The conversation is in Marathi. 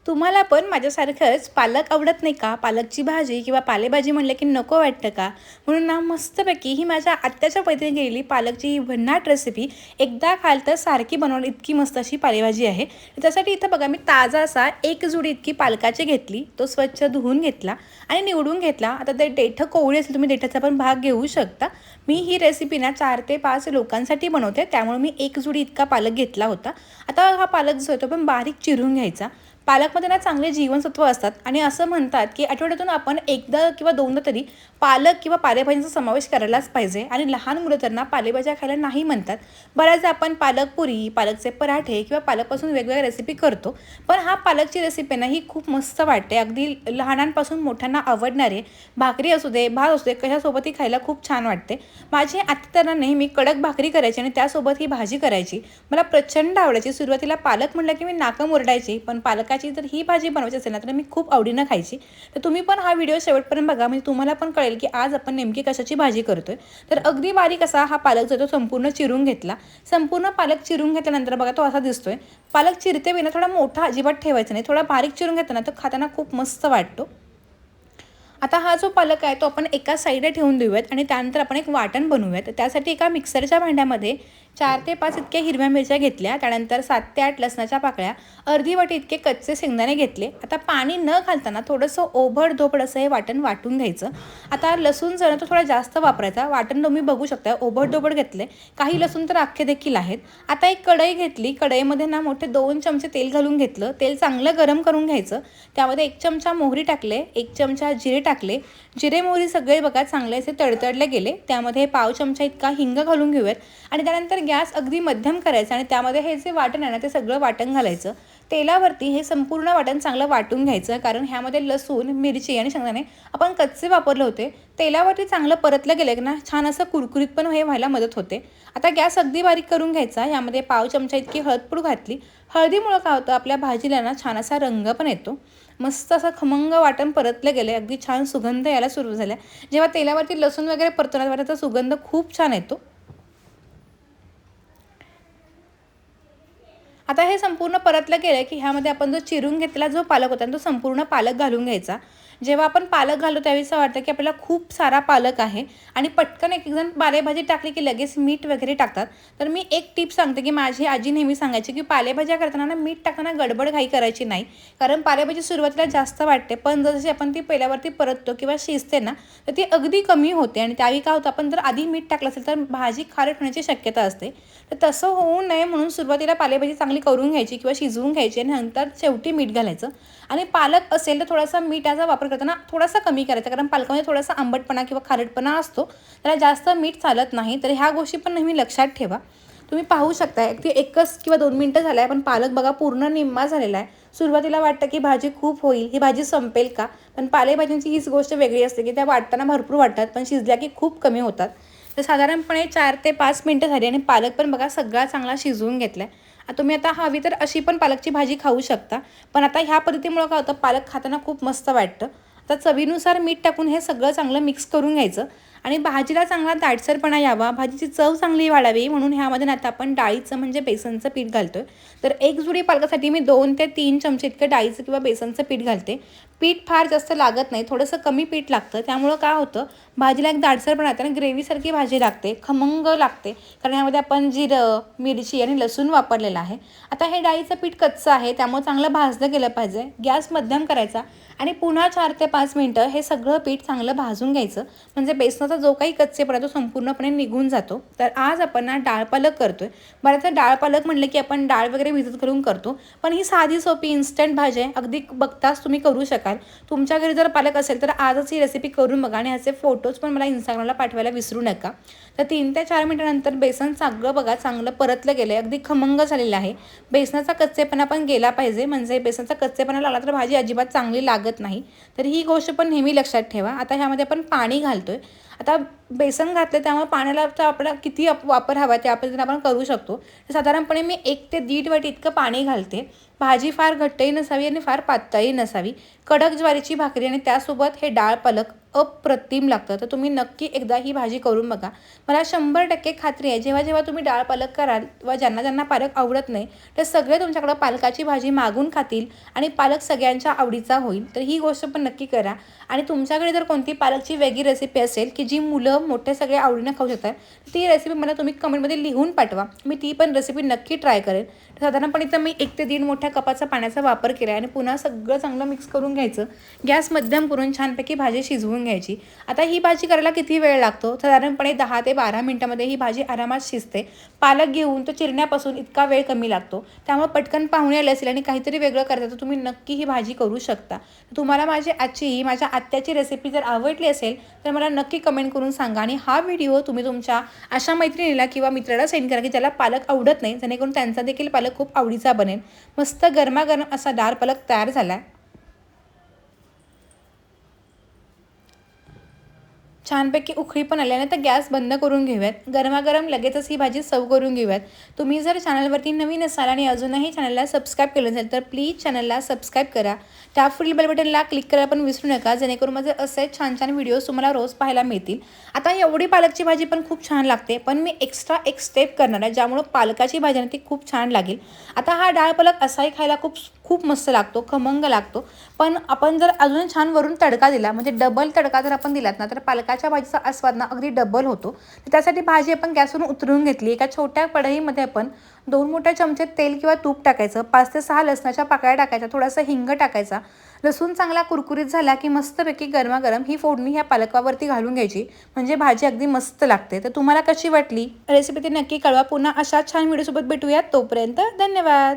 तुम्हाला पण माझ्यासारखंच पालक आवडत नाही का? पालकची भाजी किंवा पालेभाजी म्हटलं की नको वाटतं का? म्हणून ना मस्तपैकी ही माझ्या आत्याच्या पद्धतीने केलेली पालकची ही भन्नाट रेसिपी एकदा खाल तर सारखी बनवून इतकी मस्त अशी पालेभाजी आहे. त्यासाठी इथं बघा मी ताजा असा एक जुडी इतकी पालकाची घेतली, तो स्वच्छ धुवून घेतला आणि निवडून घेतला. आता ते देठं कोवळी असेल तुम्ही देठाचा पण भाग घेऊ शकता. मी ही रेसिपी ना 4 ते 5 लोकांसाठी बनवते, त्यामुळे मी एक जुडी इतका पालक घेतला होता. आता हा पालक जो आहे तो पण बारीक चिरून घ्यायचा. पालकमध्ये ना चांगले जीवनसत्व असतात आणि असं म्हणतात की आठवड्यातून आपण एकदा किंवा दोनदा तरी पालक किंवा पालेभाज्यांचा समावेश करायलाच पाहिजे. आणि लहान मुलं तर ना पालेभाज्या खायला नाही म्हणतात. बऱ्याचदा आपण पालक पुरी, पालकचे पराठे किंवा पालकपासून वेगवेगळ्या रेसिपी करतो. पण हा पालकची रेसिपी ना ही खूप मस्त वाटते. अगदी लहानांपासून मोठ्यांना आवडणारे, भाकरी असू दे, भात असू दे, कशासोबतही खायला खूप छान वाटते. माझी आत्या तर नेहमी कडक भाकरी करायची आणि त्यासोबत ही भाजी करायची. मला प्रचंड आवडायची. सुरुवातीला पालक म्हटलं की मी नाकं मुरडायची, पण पालकाची जर ही भाजी बनवायची असेल ना तर मी खूप आवडीनं खायची. तर तुम्ही पण हा व्हिडिओ शेवटपर्यंत बघा, म्हणजे तुम्हाला पण कळेल की आज आपण नेमकी कशाची भाजी करतोय. तर अगदी बारीक असा हा पालक जो तो संपूर्ण चिरून घेतला. संपूर्ण पालक चिरून घेतल्यानंतर बघा तो असा दिसतोय. पालक चिरते वेळेला थोडा मोठा अजिबात ठेवायचा नाही, थोडा बारीक चिरून घेतला ना तर खाताना खूप मस्त वाटतो. आता हा जो पालक आहे तो आपण एका साईडला ठेवून देऊयात आणि त्यानंतर आपण एक वाटण बनवूयात. त्यासाठी एका मिक्सरच्या भांड्यामध्ये 4 ते 5 इतक्या हिरव्या मिरच्या घेतल्या, त्यानंतर 7 ते 8 लसणाच्या पाकळ्या, अर्धी वाटी इतके कच्चे शेंगदाणे घेतले. आता पाणी न घालताना थोडंसं ओबड-धोबड असं हे वाटण वाटून घ्यायचं. आता लसूण जरा तो थोडा जास्त वापरायचा. वाटण तुम्ही बघू शकता ओबड-धोबड घेतले. काही लसूण तर अख्खे देखील आहेत. आता एक कढई घेतली. कढईमध्ये ना मोठे 2 चमचे तेल घालून घेतलं. तेल चांगलं गरम करून घ्यायचं. त्यामध्ये 1 चमचा मोहरी टाकले, 1 चमचा जिरे टाकले. जिरे मोहरी सगळे बघा चांगले असे तडतडले गेले. त्यामध्ये पाव चमचा इतका हिंग घालून घेऊयात आणि त्यानंतर गॅस अगदी मध्यम करायचा आणि त्यामध्ये हे जे वाटण आहे ना ते सगळं वाटण घालायचं. तेलावरती हे संपूर्ण वाटण चांगलं वाटून घ्यायचं, कारण ह्यामध्ये लसूण, मिरची आणि शेंगदाणे आपण कच्चे वापरले होते. तेलावरती चांगलं परतलं गेलं ना छान असं कुरकुरीत पण हे व्हायला मदत होते. आता गॅस अगदी बारीक करून घ्यायचा. यामध्ये पाव चमचा इतकी हळदपूड घातली. हळदीमुळं काय होतं, आपल्या भाजीला ना छान असा रंग पण येतो. मस्त असं खमंग वाटण परतलं गेले, अगदी छान सुगंध यायला सुरू झाला. जेव्हा तेलावरती लसूण वगैरे परतवण्यात त्याचा सुगंध खूप छान येतो. आता हे संपूर्ण परतलं गेलं की ह्यामध्ये आपण जो चिरून घेतलेला जो पालक होता तो संपूर्ण पालक घालून घ्यायचा. जेव्हा आपण पालक घालतो त्यावेळी असं वाटतं की आपल्याला खूप सारा पालक आहे आणि पटकन एक जण पालेभाजी टाकली की लगेच मीठ वगैरे टाकतात. तर मी एक टिप सांगते की माझी आजी नेहमी सांगायची की पालेभाज्या करताना ना मीठ टाकताना गडबड घाई करायची नाही, कारण पालेभाजी सुरुवातीला जास्त वाटते, पण जशी आपण ती पहिल्यावरती परततो किंवा शिजते ना तर ती अगदी कमी होते आणि त्यावेळी काय होतं, आपण जर आधी मीठ टाकलं असेल तर भाजी खारट होण्याची शक्यता असते. तर तसं होऊ नये म्हणून सुरुवातीला पालेभाजी चांगली करून घ्यायची किंवा शिजवून घ्यायची आणि नंतर शेवटी मीठ घालायचं. आणि पालक असेल तर थोडासा मिठाचा वापर करताना थोडासा कमी करायचा, कारण पालकामध्ये थोडासा आंबटपणा किंवा खारटपणा असतो, त्याला जास्त मीठ चालत नाही. तर ह्या गोष्टी पण नेहमी लक्षात ठेवा. तुम्ही पाहू शकता की 1 किंवा 2 मिनटं झालं आहे पण पालक बघा पूर्ण निम्मा झालेला आहे. सुरुवातीला वाटतं की भाजी खूप होईल, ही भाजी संपेल का, पण पालेभाज्यांची हीच गोष्ट वेगळी असते की त्या वाटताना भरपूर वाटतात पण शिजल्या की खूप कमी होतात. तर साधारणपणे 4 ते 5 मिनटं झाली आणि पालक पण बघा सगळा चांगला शिजवून घेतला आहे. तुम्ही आता हवी तर अशी पण पालकची भाजी खाऊ शकता, पण आता ह्या पद्धतीमुळं काय होतं, पालक खाताना खूप मस्त वाटतं. आता चवीनुसार मीठ टाकून हे सगळं चांगलं मिक्स करून घ्यायचं आणि भाजीला चांगला दाटसरपणा यावा, भाजीची चव चांगली वाढावी म्हणून ह्यामध्ये आता आपण डाळीचं म्हणजे बेसनचं पीठ घालतोय. तर एक जुडी पालकासाठी मी 2 ते 3 चमचे इतकं डाळीचं किंवा बेसनचं पीठ घालते. पीठ फार जास्त लागत नाही, थोडंसं कमी पीठ लागतं. त्यामुळं काय होतं, भाजीला एक दाटसरपणा येते आणि ग्रेव्हीसारखी भाजी लागते, खमंग लागते, कारण यामध्ये आपण जिरं, मिरची आणि लसूण वापरलेलं आहे. आता हे डाळीचं पीठ कच्चं आहे त्यामुळे चांगलं भाजलं गेलं पाहिजे. गॅस मध्यम करायचा आणि पुन्हा 4 ते 5 मिनटं हे सगळं पीठ चांगलं भाजून घ्यायचं, म्हणजे बेसनाचा जो काही कच्चेपणा तो संपूर्णपणे निघून जातो. तर आज आपण ना डाळ पालक करतोय. बऱ्याचदा डाळ पालक म्हटलं की आपण डाळ वगैरे भिजत घालून करतो, पण ही साधी सोपी इन्स्टंट भाजी आहे, अगदी बघताच तुम्ही करू शकाल. तुमच्या घरी जर पालक असेल तर आजच ही रेसिपी करून बघा आणि ह्याचे फोटोज पण मला इंस्टाग्रामला पाठवायला विसरू नका. तर 3 ते 4 मिनिटानंतर बेसन सगळं बघा चांगलं परतलं गेलं आहे, अगदी खमंग झालेलं आहे. बेसनाचा कच्चेपणा पण गेला पाहिजे, म्हणजे बेसनचा कच्चेपणा लागला तर भाजी अजिबात चांगली लागत नाही. तर ही गोष्ट पण नेहमी लक्षात ठेवा. आता ह्यामध्ये आपण पाणी घालतोय. आता बेसन घातलं त्यामुळे पाण्याला तर आपल्याला किती वापर हवा त्या पद्धतीने आपण करू शकतो. तर साधारणपणे मी 1 ते 1.5 वाटी इतकं पाणी घालते. भाजी फार घट्टही नसावी आणि फार पातळही नसावी. कडक ज्वारीची भाकरी आणि त्यासोबत हे डाळ पालक अप्रतिम लागतं. तर तुम्ही नक्की एकदा ही भाजी करून बघा. मला 100% खात्री आहे, जेव्हा जेव्हा तुम्ही डाळ पालक कराल व ज्यांना ज्यांना पालक आवडत नाही, ते सगळे तुमच्याकडं पालकाची भाजी मागून खातील आणि पालक सगळ्यांच्या आवडीचा होईल. तर ही गोष्ट पण नक्की करा. आणि तुमच्याकडे जर कोणती पालकची वेगळी रेसिपी असेल की जी मुलं मोठे सगळे आवडीनं खाऊ शकतात, ती रेसिपी मला तुम्ही कमेंटमध्ये लिहून पाठवा. मी ती पण रेसिपी नक्की ट्राय करेन. साधारणपणे इथं मी 1 ते 1.5 मोठ्या कपाचा पाण्याचा वापर केला आहे आणि पुन्हा सगळं चांगलं मिक्स करून घ्यायचं. गॅस मध्यम करून छानपैकी भाजी शिजवून घ्यायची. आता ही भाजी करायला किती वेळ लागतो? साधारणपणे 10 ते 12 मिनिटामध्ये ही भाजी आरामात शिजते. पालक घेऊन तो चिरण्यापासून इतका वेळ कमी लागतो. त्यामुळे पटकन पाहुणे आले असेल आणि काहीतरी वेगळं करता तर तुम्ही नक्की ही भाजी करू शकता. तुम्हाला माझ्या आत्याची रेसिपी जर आवडली असेल तर मला नक्की कमेंट करून सांगा आणि हा व्हिडिओ तुम्ही तुमच्या अशा मैत्रिणीला किंवा मित्राला सेंड करा की ज्याला पालक आवडत नाही, जेणेकरून त्यांचा देखील पालक खूप आवडीचा बनेल. मस्त गरमागरम असा डाळ पालक तयार झाला. छानपैकी उकळी पण आल्याने तर गॅस बंद करून घेऊयात. गरमागरम लगेचच ही भाजी सर्व करून घेऊयात. तुम्ही जर चॅनलवरती नवीन असाल आणि अजूनही चॅनलला सबस्क्राईब केलं नसेल तर प्लीज चॅनलला सबस्क्राईब करा. त्या पुढील बेल बटनला क्लिक करायला पण विसरू नका, जेणेकरून माझे असे छान छान व्हिडिओज तुम्हाला रोज पाहायला मिळतील. आता एवढी पालकची भाजी पण खूप छान लागते, पण मी एक्स्ट्रा एक स्टेप करणार आहे ज्यामुळं पालकाची भाजी ती खूप छान लागेल. आता हा डाळ पालक असाही खायला खूप खूप मस्त लागतो, खमंग लागतो. पण आपण जर अजून छान वरून तडका दिला, म्हणजे डबल तडका जर आपण दिलात ना, तर पालकाच्या भाजीचा आस्वाद ना अगदी डबल होतो. तर त्यासाठी भाजी आपण गॅसवरून उतरून घेतली. एका छोट्या कढईमध्ये आपण 2 मोठे चमचे तेल किंवा तूप टाकायचं, 5 ते 6 लसणाच्या पाकळ्या टाकायच्या, थोडासा हिंग टाकायचा. लसूण चांगला कुरकुरीत झाला की मस्तपैकी गरमागरम ही फोडणी ह्या पालकावरती घालून घ्यायची, म्हणजे भाजी अगदी मस्त लागते. तर तुम्हाला कशी वाटली रेसिपी ते नक्की कळवा. पुन्हा अशा छान व्हिडिओसोबत भेटूयात. तोपर्यंत धन्यवाद.